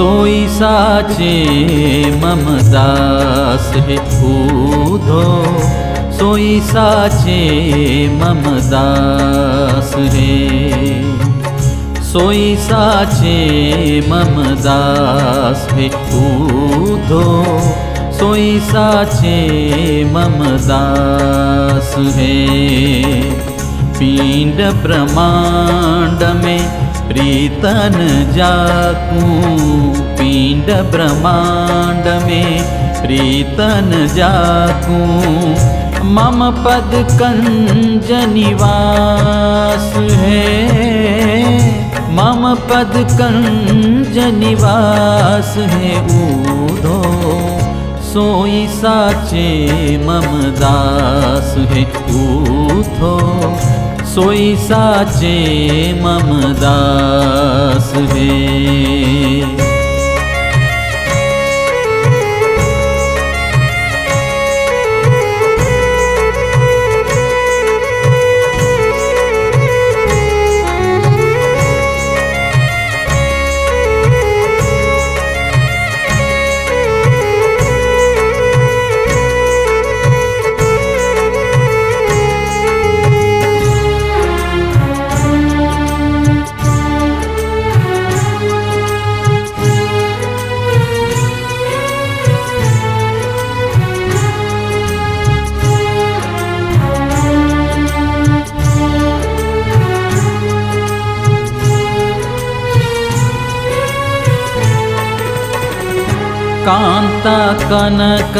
सोई साचे मम दास है ऊधो, सोई साचे मम दास है। सोई साचे मम दास है ऊधो, सोई साचे मम दास है। पिंड ब्रह्मांड में प्रीतन जाकूं, पिंड ब्रह्मांड में प्रीतन जाकूं, मम पद कंज निवास है, मम पद कंज निवास है ऊधो, सोई साचे मम दास है ऊधो, सोई साचे मम दास है। कांता कनक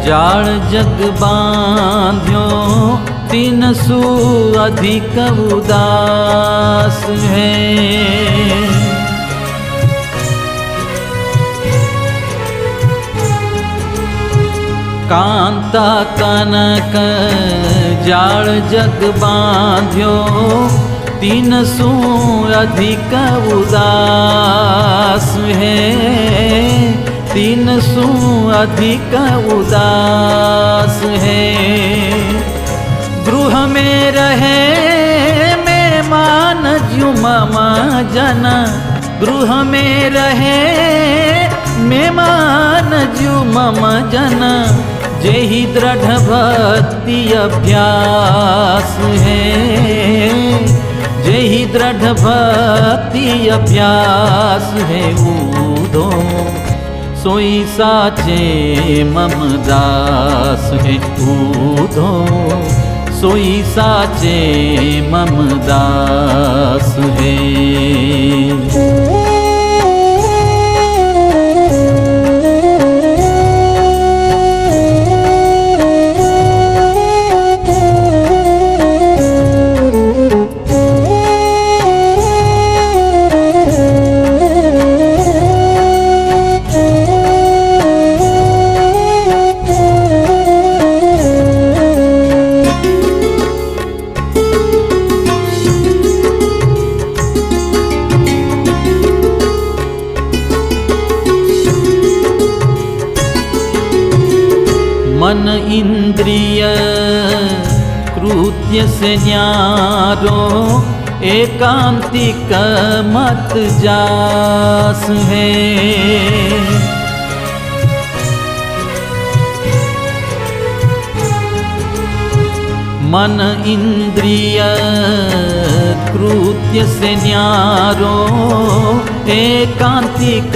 जाल जग बांध्यो, तीन सु अधिक उदास है। कांता कनक जाल जग बांध्यो, तीन सु अधिक उदास है, तीन सु अधिक उदास है। गृह में रहे मेहमान ज्यू मम जन, गृह में रहे मेहमान ज्यू मम जन, जेहि दृढ़ भक्ति अभ्यास है, जेहि दृढ़ भक्ति अभ्यास है ऊधो, सोई साचे मम दास है ऊधो, सोई साचे मम दास है। मन इंद्रिय कृत्य से न्यारो, एकांतिक मत जास है। मन इंद्रिय कृत्य से न्यारो, एकांतिक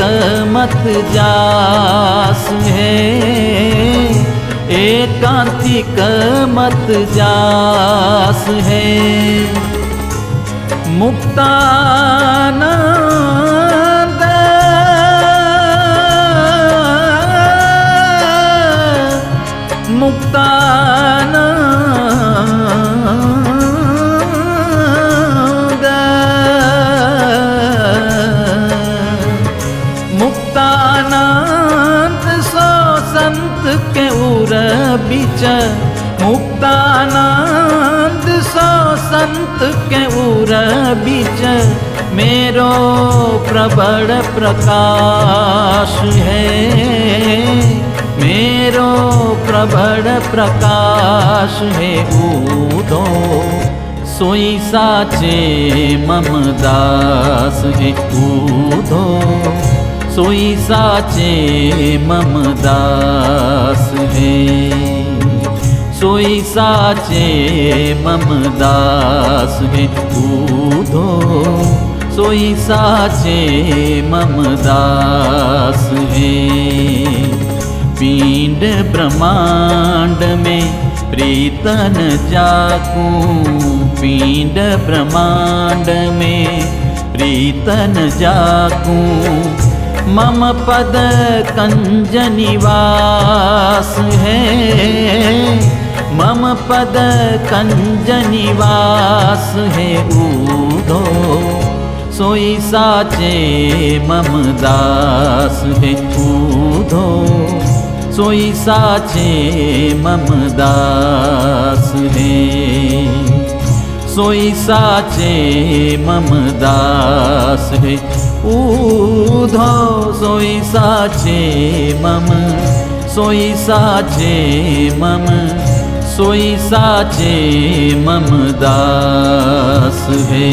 मत जास है, एकांतिक मत जास है। मुक्तानंद मुक्तानंद मुक्तानंद सो संत के उर बिच, मुक्तानंद सो संत के उर बिच, मेरो प्रबल प्रकाश है, मेरो प्रबल प्रकाश है ऊधो, सोई साचे मम दास है ऊधो, सोई साचे मम दास है। सोई साचे मम दास है ऊधो, सोई साचे मम दास है। पिंड ब्रह्मांड में प्रीतन जाकूं, पिंड ब्रह्मांड में प्रीतन जाकूं, मम पद कंज निवास है। मम पद कंज निवास है ऊधो, सोई साचे मम दास है ऊधो, सोई साचे मम दास है। सोई साचे मम दास है ऊधो, सोई साचे मम, सोई साचे मम, सोई साचे मम दास है।